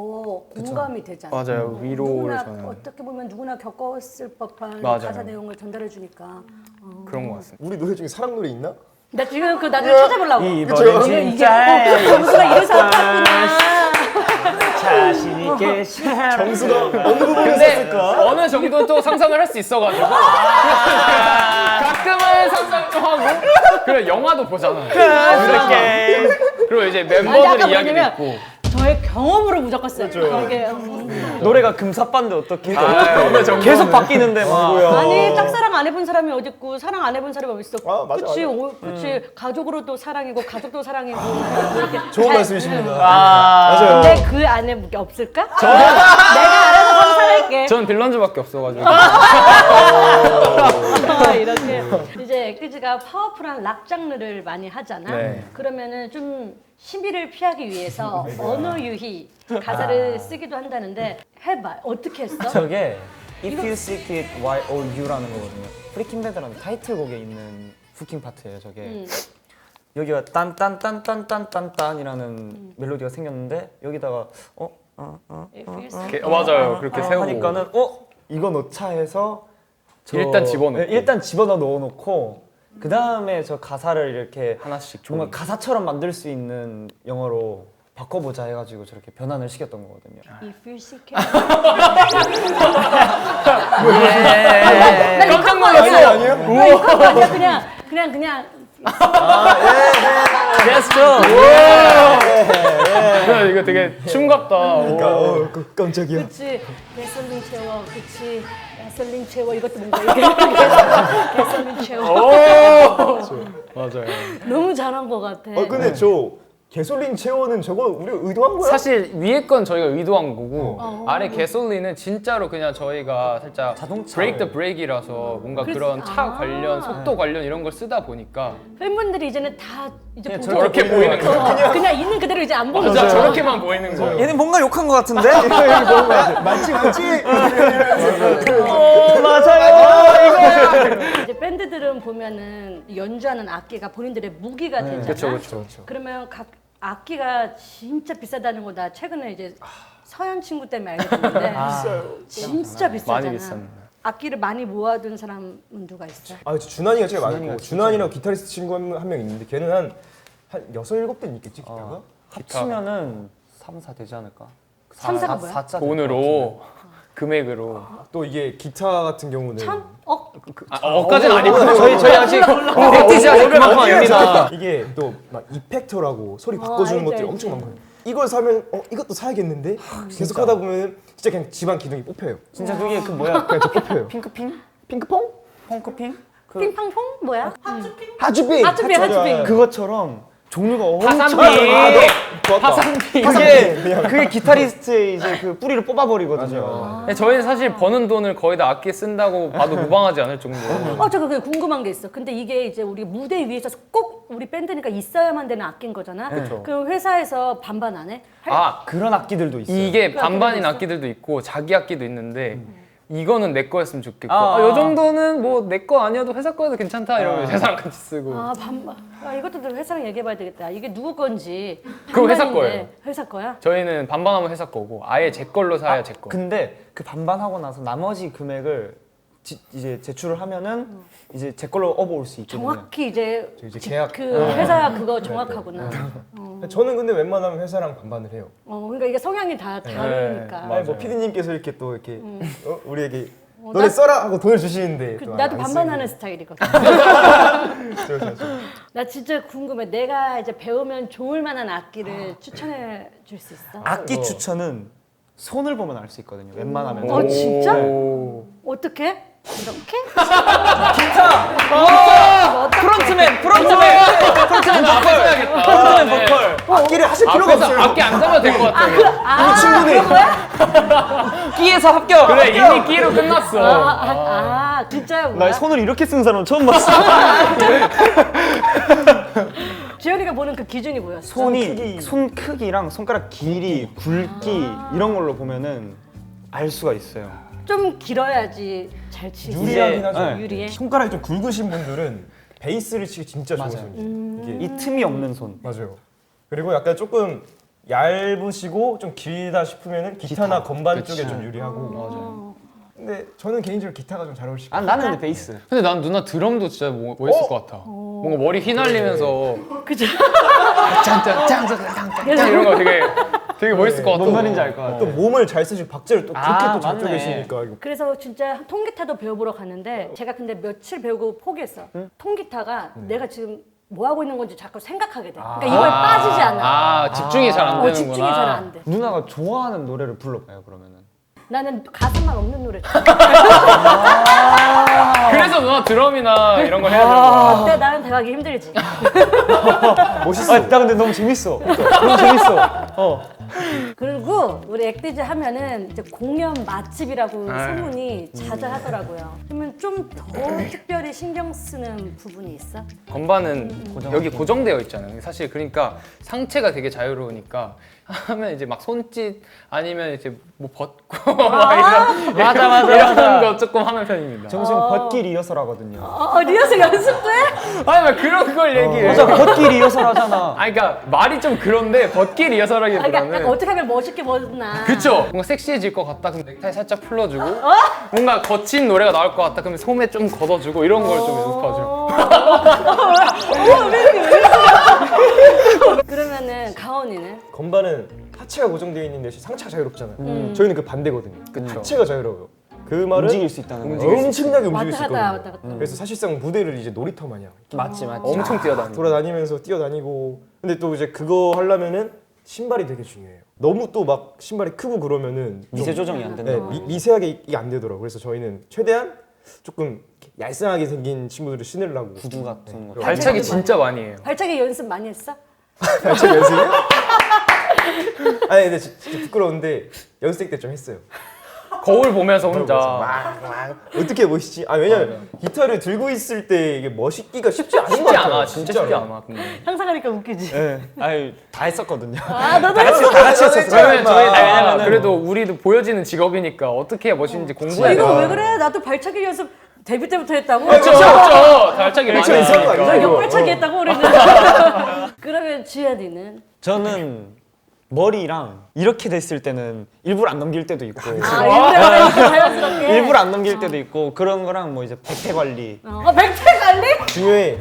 공감이 되잖아. 맞아요. 위로를 누구나 저는 어떻게 보면 누구나 겪었을 법한 맞아요. 가사 내용을 전달해 주니까. 그런 것 같습니다. 우리 노래 중에 사랑 노래 있나? 나 지금 그 나중에 찾아보려고. 이번엔 이게 진짜 정수가 이래서 아팠구나. 자신 있게 정수가 어느 부분에 근데 썼을까? 어느 정도 또 상상을 할 수 있어가지고 가끔은 상상 좀 하고 그래 영화도 보잖아. 그렇게 그리고 이제 아니, 멤버들 아까 이야기도 뭐냐면 있고. 저의 경험으로 무조건 써요. 이게 노래가 금사빠인데 어떻게 어느 정도. 계속 바뀌는데 막 아니 짝사랑 안 해본 사람이 어디 있고 사랑 안 해본 사람이 어디 있어? 아, 맞아, 그치, 맞아. 그치. 가족으로도 사랑이고 가족도 사랑이고 이렇게 좋은 잘- 말씀이십니다. 맞아요. 근데 그 안에 뭐 없을까? 내가 알아서 상상할게. 전 빌런즈밖에 없어가지고. 이렇게 이제 엑기즈가 파워풀한 락 장르를 많이 하잖아. 네. 그러면은 좀 시비를 피하기 위해서 언어 유희 가사를 쓰기도 한다는데 해봐. 어떻게 했어? 저게 If You Seek It, Why All You라는 거거든요. 프리킹 배드라는 타이틀곡에 있는 후킹 파트예요. 저게 여기가 딴딴딴딴딴딴딴이라는 멜로디가 생겼는데 여기다가 If you say- 이렇게, 맞아요. 그렇게 세우고. 하니까는 이거 넣자 해서 일단 집어넣고. 네, 일단 넣어놓고 그 다음에 저 가사를 이렇게 하나씩 뭔가 조금. 가사처럼 만들 수 있는 영어로 바꿔보자 해가지고 저렇게 변환을 시켰던 거거든요. If you seek it. 깜짝 놀랐어. 아니에요? 나 이거 아니야. 그냥 됐어. 이거 되게 춤 같다. 오. 깜짝이야. 그치. 가솔린 채워. 그치. 가솔린 채워. 이것도 뭔가 이렇게 가솔린 채워. 맞아요. 너무 잘한 것 같아. 근데 저 개솔린 채워는 저거 우리가 의도한 거야? 사실 위에 건 저희가 의도한 거고 아래 개솔리는 진짜로 그냥 저희가 살짝 자동차. 브레이크 더 브레이크라서 뭔가 그런 차 관련 속도 관련 이런 걸 쓰다 보니까 팬분들이 이제는 다 이제 그냥 보고 저렇게 보이는 거야. 그냥 있는 그대로 이제 안 보는 진짜 거야. 저렇게만 보이는 거예요. 얘는 뭔가 욕한 것 같은데? 맞지 맞지. 맞아요. 이제 밴드들은 보면은 연주하는 악기가 본인들의 무기가 되잖아. 그렇죠. 그러면 각 악기가 진짜 비싸다는 거 나 최근에 이제 서현 친구 때문에 알게 됐는데 진짜 비싸잖아. 많이 비쌉니다. 악기를 많이 모아둔 사람은 누가 있어? 준환이가 제일 많고 준환이가 준환이랑 기타리스트 친구 한 명 있는데 걔는 한 6, 7대 있겠지 기타가? 합치면은 3, 4 되지 않을까? 3, 4가 뭐야? 4자 돈으로 금액으로 또 이게 기타 같은 경우는 천? 억? 억까지는 아니고 저희 아직 백티지 아직 그만큼 아닙니다. 이게 또 막 이펙터라고 소리 바꿔주는 알지, 것들이 알지. 엄청 많거든요. 이걸 사면 이것도 사야겠는데 계속 하다 보면 진짜 그냥 집안 기둥이 뽑혀요. 진짜 그게 그 뭐야? 그냥 저 뽑혀요. 핑크핑? 핑크퐁? 펑크핑? 핑팡퐁 뭐야? 하츄핑? 하츄핑. 하츄핑. 그것처럼 종류가 엄청 화산핑. 좋았다. 화산핑. 그게 기타리스트의 이제 그 뿌리를 뽑아버리거든요. 저희는 사실 버는 돈을 거의 다 악기에 쓴다고 봐도 무방하지 않을 정도. 저 그게 궁금한 게 있어. 근데 이게 이제 우리 무대 위에서 꼭 우리 밴드니까 있어야만 되는 악기인 거잖아. 그쵸. 그 회사에서 반반 안 해? 아, 그런 악기들도 있어요. 이게 그 반반인 악기도 악기들도 있고 자기 악기도 있는데 이거는 내 거였으면 좋겠고 아. 요 정도는 뭐 내 거 아니어도 회사 거여도 괜찮다 이러면 회사랑 같이 쓰고 반반. 이것도 좀 회사랑 얘기해봐야 되겠다. 이게 누구 건지. 그거 회사 반반인데. 거예요. 회사 거야? 저희는 반반하면 회사 거고 아예 제 걸로 사야 제 거. 근데 그 반반하고 나서 나머지 금액을 이제 제출을 하면은 이제 제 걸로 업어올 수 있거든요. 정확히 이제 이제 계약. 그 회사 그거 정확하구나. 저는 근데 웬만하면 회사랑 반반을 해요. 그러니까 이게 성향이 다 다르니까. 아니 뭐 PD님께서 이렇게 또 이렇게 우리에게 너네 나- 써라 하고 돈을 주시는데 또 나도 안 반반하는 쓰고. 스타일이거든. 나 진짜 궁금해. 내가 이제 배우면 좋을 만한 악기를 추천해 줄 수 있어? 악기 추천은 손을 보면 알 수 있거든요. 웬만하면. 진짜? 오. 어떻게? 이렇게? 프론트맨 보컬. 프론트맨 보컬. 악기를 하실 필요가 앞에서 없어요. 악기 안 잡아도 될 것 같아. 이미 충분히. 끼에서 합격. 그래 이미 끼로 끝났어. 진짜요? 나 손을 이렇게 쓰는 사람 처음 봤어. 지현이가 보는 그 기준이 뭐였어? 손 크기랑 손가락 길이, 굵기 이런 걸로 보면은 알 수가 있어요. 좀 길어야지 잘 치지. 유리하긴 하죠. 네. 유리해? 손가락이 좀 굵으신 분들은 베이스를 치기 진짜 좋으세요. 이게 이 틈이 없는 손. 맞아요. 그리고 약간 조금 얇으시고 좀 길다 싶으면은 기타나 건반 쪽에 좀 유리하고. 맞아요. 근데 저는 개인적으로 기타가 좀 잘 어울리실 것 아 나는 근데 베이스. 근데 난 누나 드럼도 진짜 멋있을 것 같아. 뭔가 머리 휘날리면서 그죠? 짱짱짱짱짱짱 이런 거 되게 멋있을 것 같아. 뭔 말인지 알 것 같아요. 같아. 또 몸을 잘 쓰시고 박자를 또 그렇게 아, 또 잘 맞네. 쪼개시니까 이거. 그래서 진짜 통기타도 배워보러 갔는데 제가 근데 며칠 배우고 포기했어. 통기타가 내가 지금 뭐 하고 있는 건지 자꾸 생각하게 돼. 그러니까 이거에 빠지지 않아. 집중이 잘 안 되는구나. 집중이 잘 안 돼. 누나가 좋아하는 노래를 불러봐요 그러면은. 나는 가사만 없는 노래. 그래서 누나 드럼이나 이런 거 해야 되는 거야. 그때 나는 대하기 힘들지. 멋있어. 나 근데 너무 재밌어. 너무 재밌어. 그리고 우리 액디즈 하면은 이제 공연 맛집이라고 아유. 소문이 자자하더라고요. 그러면 좀 더 특별히 신경 쓰는 부분이 있어? 건반은 여기 고정되어 있잖아요. 사실 그러니까 상체가 되게 자유로우니까 하면 이제 막 손짓 아니면 이제 뭐 벗고 막 이런 거 조금 하는 편입니다. 정수영 벗기 리허설 하거든요. 리허설 연습도 해? 아니 막 그런 걸 얘기해. 맞아 벗기 리허설 하잖아. 아니 그러니까 말이 좀 그런데 벗기 그러니까 리허설하기보다는 약간 어떻게 하면 멋있게 벗나? 그쵸? 뭔가 섹시해질 것 같다 그럼 넥타이 살짝 풀러주고 뭔가 거친 노래가 나올 것 같다 그러면 소매 좀 걷어주고 이런 걸 좀 연습하죠. 그러면은 가온이는? 건반은 하체가 고정되어 있는 대신 상체가 자유롭잖아요. 저희는 그 반대거든요. 하체가 자유로워요. 그 말은 움직일 수 있다는 거지. 엄청나게 움직일 수 왔다 갔다, 왔다 있거든요. 갔다. 그래서 사실상 무대를 이제 놀이터 마냥 맞지. 엄청 뛰어다니고. 돌아다니면서 뛰어다니고. 근데 또 이제 그거 하려면은 신발이 되게 중요해요. 너무 또 막 신발이 크고 그러면은 좀 미세 조정이 안 된다. 미세하게 이게 안 되더라고요. 그래서 저희는 최대한 조금 얄쌍하게 생긴 친구들을 신으려고 구두 같은 거. 발차기 진짜 많이 해요. 발차기 연습 많이 했어? 발차기 연습이요? 아니 근데 진짜 부끄러운데 연습생 때 좀 했어요. 거울 보면서 혼자 어떻게 멋있지? 아 왜냐면 기타를 들고 있을 때 이게 멋있기가 쉽지 않은 것 쉽지 같아요. 않아. 진짜 쉽지 않아. 근데. 상상하니까 웃기지? 네. 아유 다 했었거든요. 너도 다 같이 했었어요. 왜냐면 그래도 우리도 보여지는 직업이니까 어떻게 해야 멋있는지 공부해야 이거 돼. 왜 그래? 나도 발차기 연습 데뷔 때부터 했다고? 그렇죠. 발차기 많이 발차기 이상한 거 하니까. 아니야? 역발차기 했다고 우리는. 그러면 지현이는? 저는 머리랑 이렇게 됐을 때는 일부러 안 넘길 때도 있고 일부러 자연스럽게. 일부러 안 넘길 때도 있고 그런 거랑 뭐 이제 백태 관리. 백태 관리? 중요해.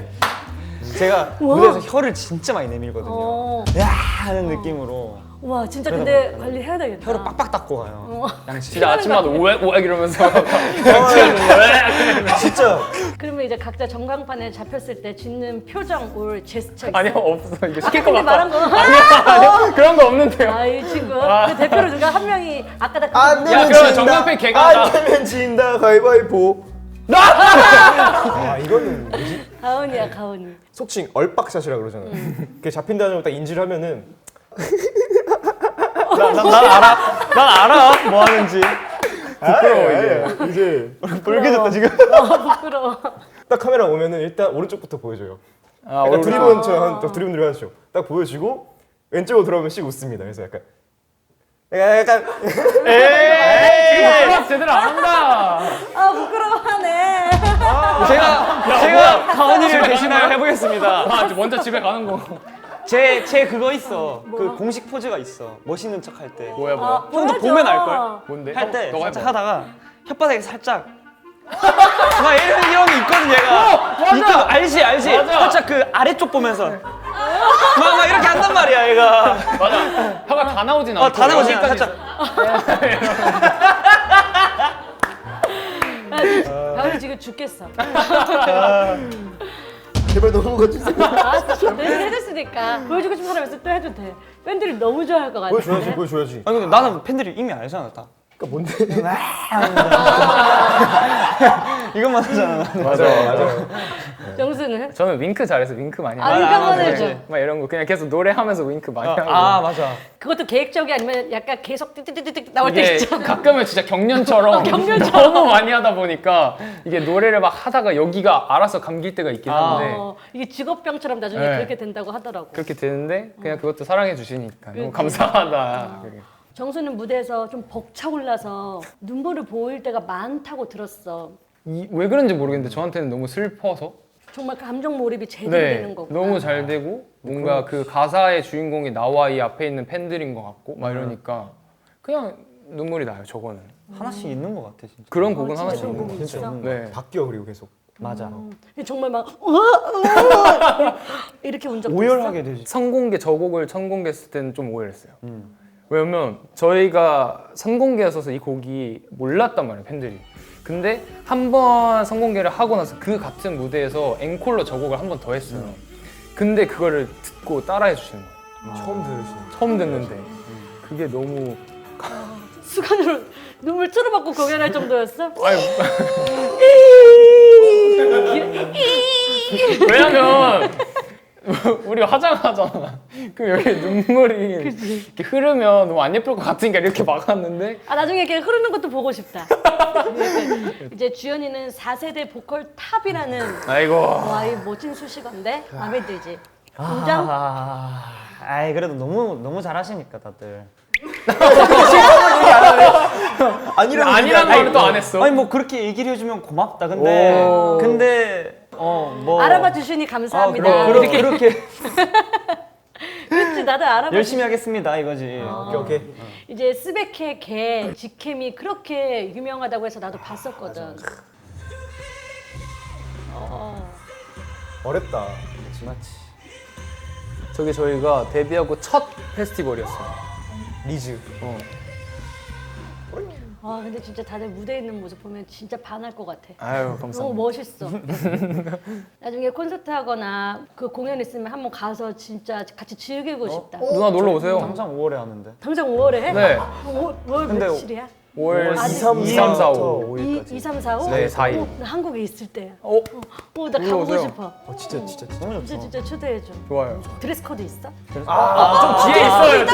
제가 무대에서 혀를 진짜 많이 내밀거든요. 어. 야 하는 느낌으로 와 진짜 그러다 근데 보니까 관리해야 되겠다. 혀를 빡빡 닦고 가요. 양치. 진짜 아침마다 오액 이러면서 진짜 그러면 이제 각자 전광판에 잡혔을 때 짓는 표정, 올 제스처 있어? 아니요 없어 이거 시킬 것 근데 같다. 말한 거. 아니요 그런 거 없는데요. 아이 친구. 그 대표로 누가 한 명이 아까 다 안 야, 되면 그러면 진다. 정강패 걔가 안 되면 진다. 가위바위보. 아 이거는 뭐지? 가은이야 가은이. 속칭 얼빡샷이라 그러잖아요. 그게 잡힌다는 걸 딱 인지를 하면은 난 알아 뭐 하는지. 부끄러워 이제 뻘개졌다 지금. 부끄러워. 딱 카메라 오면은 일단 오른쪽부터 보여줘요. 아, 약간 얼굴- 두리번처럼 두리번들이 하시죠. 딱 보여주고 왼쪽으로 돌아오면 씩 웃습니다. 그래서 약간 약간 에이 제대로 안 한다. 아 부끄러워하네. 제가 가은이를 대신하여 해보겠습니다. 아 먼저 집에 가는 거. 제 그거 있어. 그 공식 포즈가 있어. 멋있는 척 할 때. 뭐야 뭐야. 아, 형도 보여줘. 보면 알걸? 뭔데? 할 때 너가 살짝 해봐. 하다가 혓바닥에 살짝 막 이런 게 있거든 얘가. 있거든. 알지. 맞아. 살짝 그 아래쪽 보면서 막 이렇게 한단 말이야 얘가. 맞아. 혀가 다 나오진 않고. 다 나오지 여기까지 살짝. 가은이 지금 죽겠어. 제발 넘어가 주세요. 알았어. 내가 해줬으니까 보여주고 싶은 사람 있으면 또 해도 돼. 팬들이 너무 좋아할 것 같은데. 보여줘야지 보여줘야지. 아니 근데 나는 팬들이 이미 알잖아 다. 그러니까 뭔데? 이것만 하잖아. 맞아. 정수는? 저는 윙크 잘해서 윙크 많이 아, 하고. 윙크 한번 네. 해줘. 막 이런 거 그냥 계속 노래하면서 윙크 많이 하고. 아 맞아. 그것도 계획적이 아니면 약간 계속 띠띠띠띠 나올 때 이게 있잖아. 가끔은 진짜 경련처럼 너무 많이 하다 보니까 이게 노래를 막 하다가 여기가 알아서 감길 때가 있긴 한데 이게 직업병처럼 나중에 네. 그렇게 된다고 하더라고. 그렇게 되는데 그냥 그것도 사랑해 주시니까 그치. 너무 감사하다. 그게. 정수는 무대에서 좀 벅차올라서 눈물을 보일 때가 많다고 들었어. 왜 그런지 모르겠는데 저한테는 너무 슬퍼서 정말 감정 몰입이 제대로 네 되는 거고. 너무 잘 되고 뭔가 그 가사의 주인공이 나와 이 앞에 있는 팬들인 것 같고 막 이러니까 그냥 눈물이 나요. 저거는 하나씩 있는 것 같아 진짜. 그런 곡은 진짜 하나씩 그런 있는 곡이 거 있어? 네. 바뀌어 그리고 계속. 맞아. 정말 막 이렇게 운 적도 오열하게 되지. 선공개 저 곡을 선공개했을 때는 좀 오해했어요. 왜냐면 저희가 선공개였어서 이 곡이 몰랐단 말이에요 팬들이. 근데 한 번 선공개를 하고 나서 그 같은 무대에서 앵콜로 저 곡을 한 번 더 했어요. 근데 그거를 듣고 따라해 주시는 거예요. 처음 들으시는. 처음 듣는데 그게 너무 순간으로 눈물 틀어받고 공연할 정도였어? 아유. 왜냐면 우리 화장하잖아. 그럼 여기 눈물이 이렇게 흐르면 너무 안 예쁠 것 같으니까 이렇게 막았는데 아 나중에 이렇게 흐르는 것도 보고 싶다. 이제 주연이는 4세대 보컬 탑이라는 아이고 와 이 멋진 수식어인데 마음에 들지? 공장? 아이 그래도 너무 잘하시니까 다들. 아니라는 말을 또 안 했어. 아니 뭐 그렇게 얘기를 해주면 고맙다. 근데 뭐 알아봐 주시니 감사합니다. 그렇게 그렇지 나도 알아봐. 열심히 하겠습니다 이거지. 오케이. 이제 스베케 개 직캠이 그렇게 유명하다고 해서 나도 봤었거든. 어렵다. 맞지. 저게 저희가 데뷔하고 첫 페스티벌이었어요. 리즈. 와 근데 진짜 다들 무대에 있는 모습 보면 진짜 반할 것 같아. 아유 너무 감사합니다. 멋있어. 나중에 콘서트 하거나 그 공연 있으면 한번 가서 진짜 같이 즐기고 싶다. 누나 놀러 오세요. 당장 5월에 하는데. 당장 5월에 해? 네. 5월 근데 며칠이야? 5월 2, 3, 4, 5. 2, 3, 4, 5? 네, 4일. 나 한국에 있을 때야. 어? 나 가보고 오세요. 싶어. 진짜. 너무 좋죠. 진짜 초대해줘. 좋아요. 드레스 코드 있어? 좀 뒤에 있어요.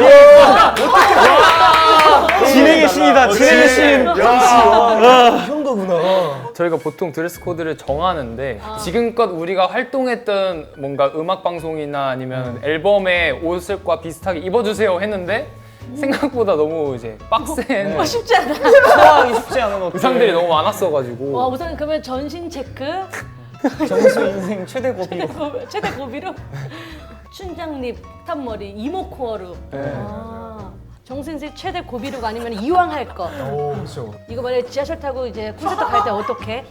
진행의 신이다. 진행의 신. 이런 거구나. 저희가 보통 드레스 코드를 정하는데 지금껏 우리가 활동했던 뭔가 음악 방송이나 아니면 앨범의 옷과 비슷하게 입어주세요 했는데 생각보다 너무 이제 빡센 쉽지 않아. 소화하기 쉽지 않은 옷. 의상들이 너무 많았어가지고 와 우선 그러면 전신 체크 정수 인생 최대 고비로. 최대 고비로 춘장립, 탑머리, 이모코어로. 네. 정승 씨 최대 고비룩 아니면 이왕 할 거. 오 그렇죠. 이거 만약에 지하철 타고 이제 콘서트 갈 때 어떡해?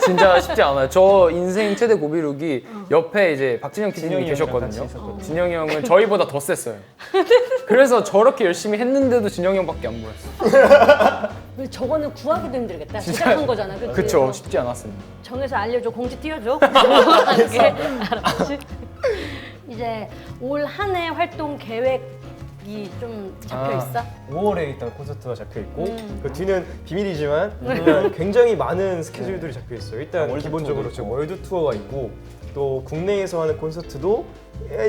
진짜 쉽지 않아요. 저 인생 최대 고비룩이 옆에 이제 박진영 PD님이 진영이 형이랑 계셨거든요. 같이 있었거든요. 진영이 형은 저희보다 더 셌어요. 그래서 저렇게 열심히 했는데도 진영이 형밖에 안 보였어요. 근데 저거는 구하기도 힘들겠다. 제작한 거잖아. 그치? 그쵸, 쉽지 않았습니다. 정해서 알려줘. 공지 띄워줘. 이렇게 알았지? 이제 올 한 해 활동 계획이 좀 잡혀 있어? 5월에 일단 콘서트가 잡혀 있고 음. 그 뒤는 비밀이지만 일단 굉장히 많은 스케줄들이 잡혀 있어요. 일단 월드 기본적으로 투어도 저 있고. 월드 투어가 있고 또 국내에서 하는 콘서트도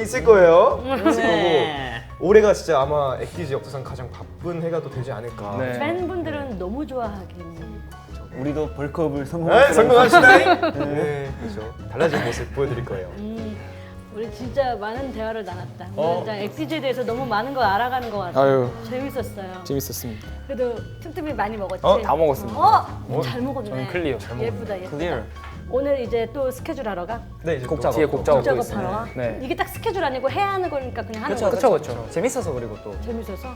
있을 거예요. 있을 거고 올해가 진짜 아마 엑기즈 역사상 가장 바쁜 해가 또 되지 않을까. 네. 팬분들은 너무 좋아하겠네. 우리도 벌크업을 네, 성공했어요. 성공합시다. 네, 그렇죠. 달라진 모습 보여드릴 거예요. 우리 진짜 많은 대화를 나눴다. 오늘 진짜 엑시즈에 대해서 너무 많은 걸 알아가는 것 같아. 아유. 재밌었어요. 재밌었습니다. 그래도 틈틈이 많이 먹었지? 다 먹었습니다. 잘 먹었네. 저는 클리어. 예쁘다, 예쁘다. 클리어. 오늘 이제 또 스케줄 하러 가? 네, 이제 곡 또 뒤에 곡 작업. 작업 있어요. 하러 가? 네. 이게 딱 스케줄 아니고 해야 하는 거니까 그냥 하는 거야? 그쵸. 재밌어서 그리고 또 재밌어서?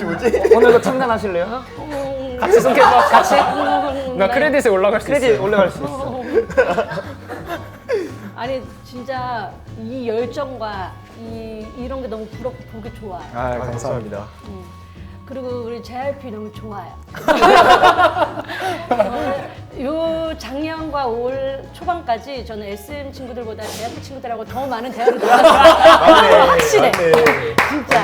뭐지? 오늘도 참관하실래요? 같이 손켜봐, 같이. 나 크레딧에 올라갈 수 크레딧 있어요. 올라갈 수 있어. 아니 진짜 이 열정과 이런 게 너무 부럽고 보기 좋아요. 아, 감사합니다. 그리고 우리 JYP 너무 좋아요. 요 작년과 올 초반까지 저는 SM 친구들보다 JYP 친구들하고 더 많은 대화를 나눴어요. 확실해. 진짜.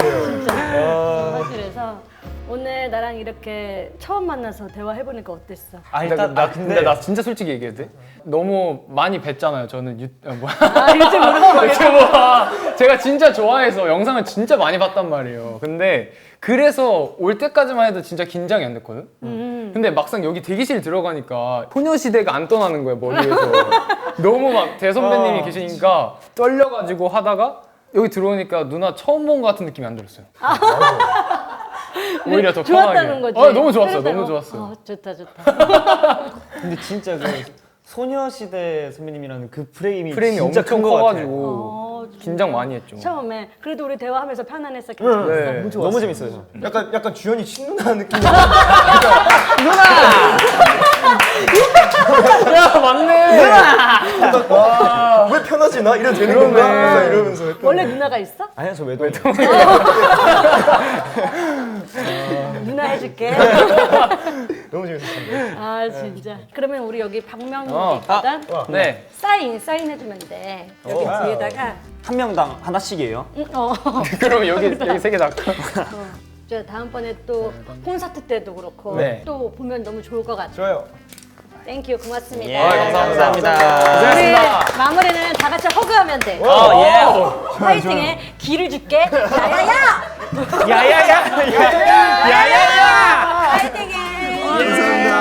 확실해서 오늘 나랑 이렇게 처음 만나서 대화해보니까 어땠어? 아 근데 나 진짜 솔직히 얘기해도 돼? 너무 많이 뵀잖아요. 저는 아 유튜브로? 유튜브 제가 진짜 좋아해서 영상을 진짜 많이 봤단 말이에요. 근데 그래서 올 때까지만 해도 진짜 긴장이 안 됐거든? 근데 막상 여기 대기실 들어가니까 소녀시대가 안 떠나는 거야, 머리에서. 너무 막 대선배님이 계시니까 떨려가지고 하다가 여기 들어오니까 누나 처음 본 것 같은 느낌이 안 들었어요. 오히려 더 좋았다는 편하게. 거지? 너무 좋았어요. 그랬다고? 너무 좋았어요. 좋다. 근데 진짜 그 소녀시대 선배님이라는 그 프레임이 프레임이 진짜 엄청 큰 거 같아. 커가지고 긴장 많이 했죠. 처음에 그래도 우리 대화하면서 편안했어. 괜찮았어. 네. 너무 재밌어요. 약간 주연이 친누나 느낌. 야, 맞네. 왜 편하지 나? 이래도 되는 건가? 항상 이러면서 했던 원래 누나가 있어? 아니야 저 외동. 누나 해줄게. 너무 재밌었습니다. 아 진짜. 그러면 우리 여기 박명이 어. 있거든. 네. 사인해주면 돼. 여기 뒤에다가. 한 명당 하나씩이에요. 그럼 여기 세 개 다. 저 다음번에 또 콘서트 때도 그렇고 네. 또 보면 너무 좋을 것 같아. 좋아요. 땡큐 고맙습니다. 아, 감사합니다. 우리 고생하셨습니다. 마무리는 다 같이 허그하면 돼. 화이팅해. 기를 줄게. 야야야. 야야야. 화이팅해. 감사합니다.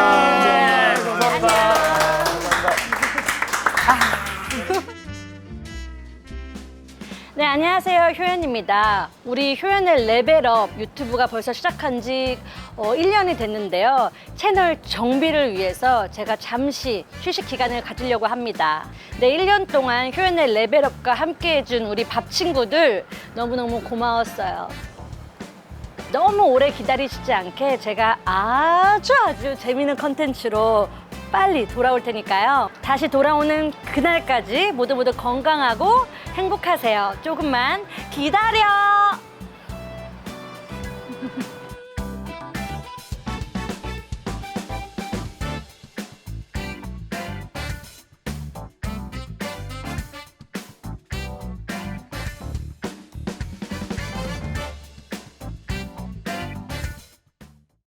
네, 안녕하세요. 효연입니다. 우리 효연의 레벨업 유튜브가 벌써 시작한 지 1년이 됐는데요. 채널 정비를 위해서 제가 잠시 휴식 기간을 가지려고 합니다. 네, 1년 동안 효연의 레벨업과 함께 해준 우리 밥 친구들 너무너무 고마웠어요. 너무 오래 기다리시지 않게 제가 아주 재미있는 컨텐츠로 빨리 돌아올 테니까요. 다시 돌아오는 그날까지 모두 건강하고 행복하세요. 조금만 기다려!